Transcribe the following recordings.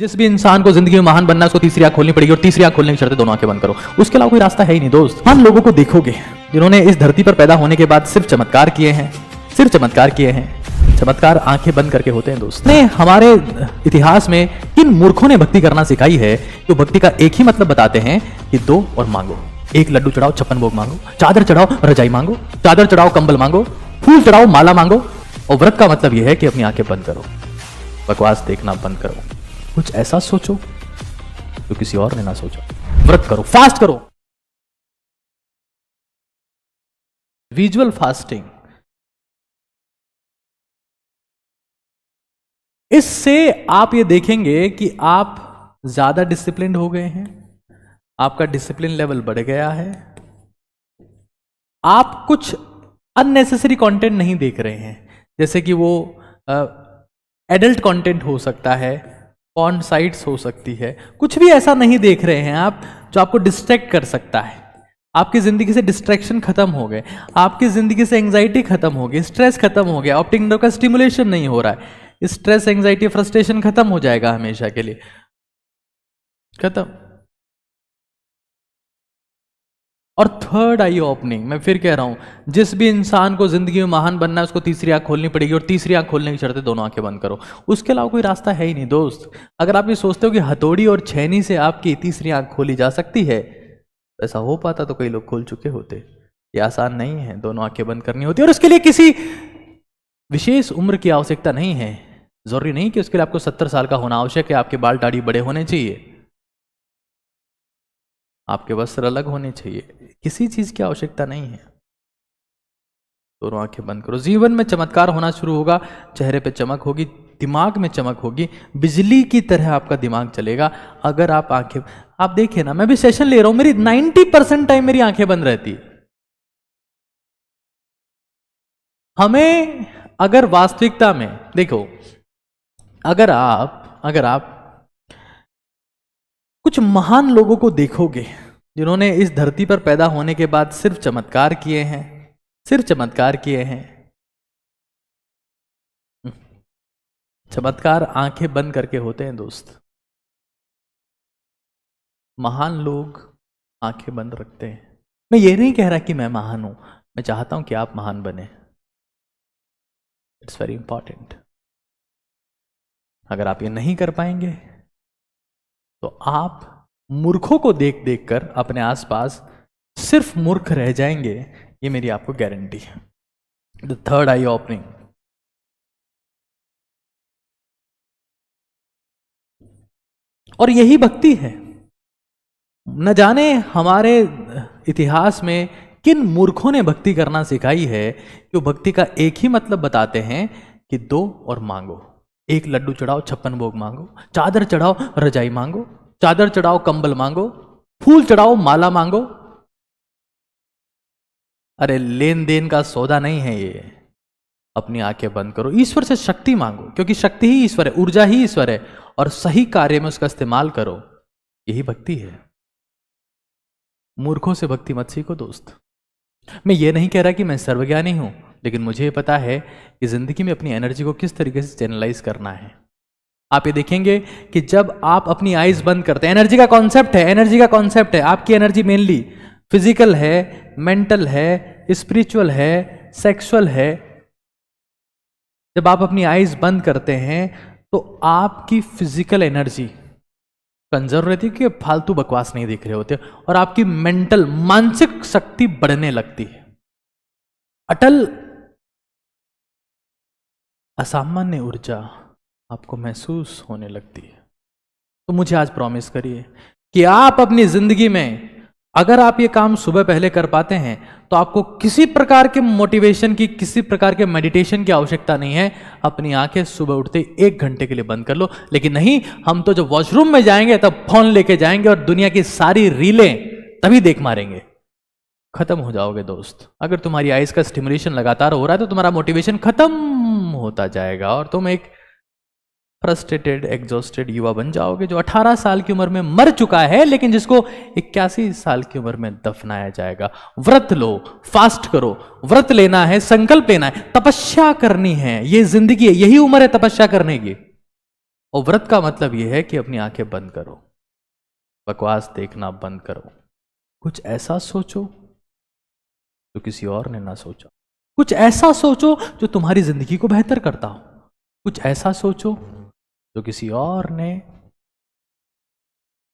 जिस भी इंसान को जिंदगी में महान बनना है उसको तीसरी आंख खोलनी पड़ेगी और तीसरी आंख खोलने की शर्त दोनों आंखें बंद करो। उसके अलावा कोई रास्ता है ही नहीं दोस्त। हम लोगों को देखोगे जिन्होंने इस धरती पर पैदा होने के बाद सिर्फ चमत्कार किए हैं, सिर्फ चमत्कार किए हैं। चमत्कार आंखें बंद करके होते हैं दोस्त। ने हमारे इतिहास में किन मूर्खों ने भक्ति करना सिखाई है, जो भक्ति का एक ही मतलब बताते हैं कि दो और मांगो। एक लड्डू चढ़ाओ, 56 भोग मांगो, चादर चढ़ाओ, रजाई मांगो, चादर चढ़ाओ, कंबल मांगो, फूल चढ़ाओ, माला मांगो। और व्रत का मतलब यह है कि अपनी आंखें बंद करो, बकवास देखना बंद करो, कुछ ऐसा सोचो जो किसी और ने ना सोचा। व्रत करो, फास्ट करो, विजुअल फास्टिंग। इससे आप ये देखेंगे कि आप ज्यादा डिसिप्लिन हो गए हैं, आपका डिसिप्लिन लेवल बढ़ गया है, आप कुछ अननेसेसरी कंटेंट नहीं देख रहे हैं, जैसे कि वो एडल्ट कंटेंट हो सकता है, पॉर्न साइट्स हो सकती है, कुछ भी ऐसा नहीं देख रहे हैं आप जो आपको डिस्ट्रैक्ट कर सकता है। आपकी जिंदगी से डिस्ट्रैक्शन खत्म हो गए, आपकी जिंदगी से एंजाइटी खत्म हो गई, स्ट्रेस खत्म हो गया, ऑप्टिक नर्व का स्टिमुलेशन नहीं हो रहा है, स्ट्रेस, एंजाइटी, फ्रस्ट्रेशन खत्म हो जाएगा हमेशा के लिए, खत्म। और थर्ड आई ओपनिंग, मैं फिर कह रहा हूं, जिस भी इंसान को जिंदगी में महान बनना है उसको तीसरी आंख खोलनी पड़ेगी और तीसरी आंख खोलने की शर्त दोनों आंखें बंद करो। उसके अलावा कोई रास्ता है ही नहीं दोस्त। अगर आप ये सोचते हो कि हथौड़ी और छेनी से आपकी तीसरी आंख खोली जा सकती है, तो ऐसा हो पाता तो कई लोग खोल चुके होते। ये आसान नहीं है, दोनों आंखें बंद करनी होती है और उसके लिए किसी विशेष उम्र की आवश्यकता नहीं है। जरूरी नहीं कि उसके लिए आपको 70 साल का होना आवश्यक है, आपके बाल दाढ़ी बड़े होने चाहिए, आपके वस्त्र अलग होने चाहिए, किसी चीज की आवश्यकता नहीं है। दोनों आंखें बंद करो। जीवन में चमत्कार होना शुरू होगा, चेहरे पे चमक होगी, दिमाग में चमक होगी, बिजली की तरह आपका दिमाग चलेगा अगर आप आंखें, आप देखिए ना, मैं भी सेशन ले रहा हूं, मेरी 90% टाइम मेरी आंखें बंद रहती। हमें अगर वास्तविकता में देखो, अगर आप कुछ महान लोगों को देखोगे जिन्होंने इस धरती पर पैदा होने के बाद सिर्फ चमत्कार किए हैं, सिर्फ चमत्कार किए हैं। चमत्कार आंखें बंद करके होते हैं दोस्त। महान लोग आंखें बंद रखते हैं। मैं ये नहीं कह रहा कि मैं महान हूं, मैं चाहता हूं कि आप महान बने। It's very important. अगर आप ये नहीं कर पाएंगे तो आप मूर्खों को देख देख कर अपने आसपास सिर्फ मूर्ख रह जाएंगे, ये मेरी आपको गारंटी है। The third I opening. और यही भक्ति है। न जाने हमारे इतिहास में किन मूर्खों ने भक्ति करना सिखाई है, जो भक्ति का एक ही मतलब बताते हैं कि दो और मांगो। एक लड्डू चढ़ाओ, 56 भोग मांगो, चादर चढ़ाओ, रजाई मांगो, चादर चढ़ाओ, कंबल मांगो, फूल चढ़ाओ, माला मांगो। अरे लेन देन का सौदा नहीं है ये। अपनी आंखें बंद करो, ईश्वर से शक्ति मांगो, क्योंकि शक्ति ही ईश्वर है, ऊर्जा ही ईश्वर है, और सही कार्य में उसका इस्तेमाल करो। यही भक्ति है। मूर्खों से भक्ति मत सीखो दोस्त। मैं ये नहीं कह रहा कि मैं सर्वज्ञानी हूं, लेकिन मुझे पता है कि जिंदगी में अपनी एनर्जी को किस तरीके से चैनलाइज करना है। आप ये देखेंगे कि जब आप अपनी आईज बंद करते हैं, एनर्जी का कॉन्सेप्ट है, एनर्जी का कॉन्सेप्ट है। आपकी एनर्जी मेनली फिजिकल है, मेंटल है, स्पिरिचुअल है, सेक्सुअल है। जब आप अपनी आईज बंद करते हैं तो आपकी फिजिकल एनर्जी कंजर्व रहती है, कि फालतू बकवास नहीं दिख रहे होते, और आपकी मेंटल, मानसिक शक्ति बढ़ने लगती है। अटल असामान्य ऊर्जा आपको महसूस होने लगती है। तो मुझे आज प्रॉमिस करिए कि आप अपनी जिंदगी में, अगर आप ये काम सुबह पहले कर पाते हैं, तो आपको किसी प्रकार के मोटिवेशन की, किसी प्रकार के मेडिटेशन की आवश्यकता नहीं है। अपनी आंखें सुबह उठते 1 घंटे के लिए बंद कर लो। लेकिन नहीं, हम तो जब वॉशरूम में जाएंगे तब फोन लेके जाएंगे और दुनिया की सारी रीलें तभी देख मारेंगे। खत्म हो जाओगे दोस्त। अगर तुम्हारी आइज का स्टिमुलेशन लगातार हो रहा है तो तुम्हारा मोटिवेशन खत्म होता जाएगा और तुम एक फ्रस्ट्रेटेड, एग्जॉस्टेड युवा बन जाओगे, जो 18 साल की उम्र में मर चुका है, लेकिन जिसको 81 साल की उम्र में दफनाया जाएगा। व्रत लो, फास्ट करो। व्रत लेना है, संकल्प लेना है, तपस्या करनी है। ये जिंदगी है, यही उम्र है तपस्या करने की। और व्रत का मतलब यह है कि अपनी आंखें बंद करो, बकवास देखना बंद करो, कुछ ऐसा सोचो जो किसी और ने ना सोचा, कुछ ऐसा सोचो जो तुम्हारी जिंदगी को बेहतर करता हो, कुछ ऐसा सोचो जो किसी और ने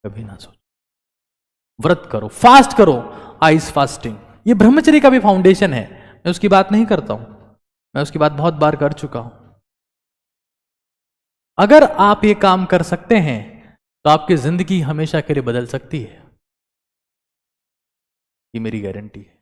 कभी ना सोचा। व्रत करो, फास्ट करो, आइस फास्टिंग, ये ब्रह्मचर्य का भी फाउंडेशन है। मैं उसकी बात नहीं करता हूं, मैं उसकी बात बहुत बार कर चुका हूं। अगर आप ये काम कर सकते हैं तो आपकी जिंदगी हमेशा के लिए बदल सकती है, ये मेरी गारंटी है।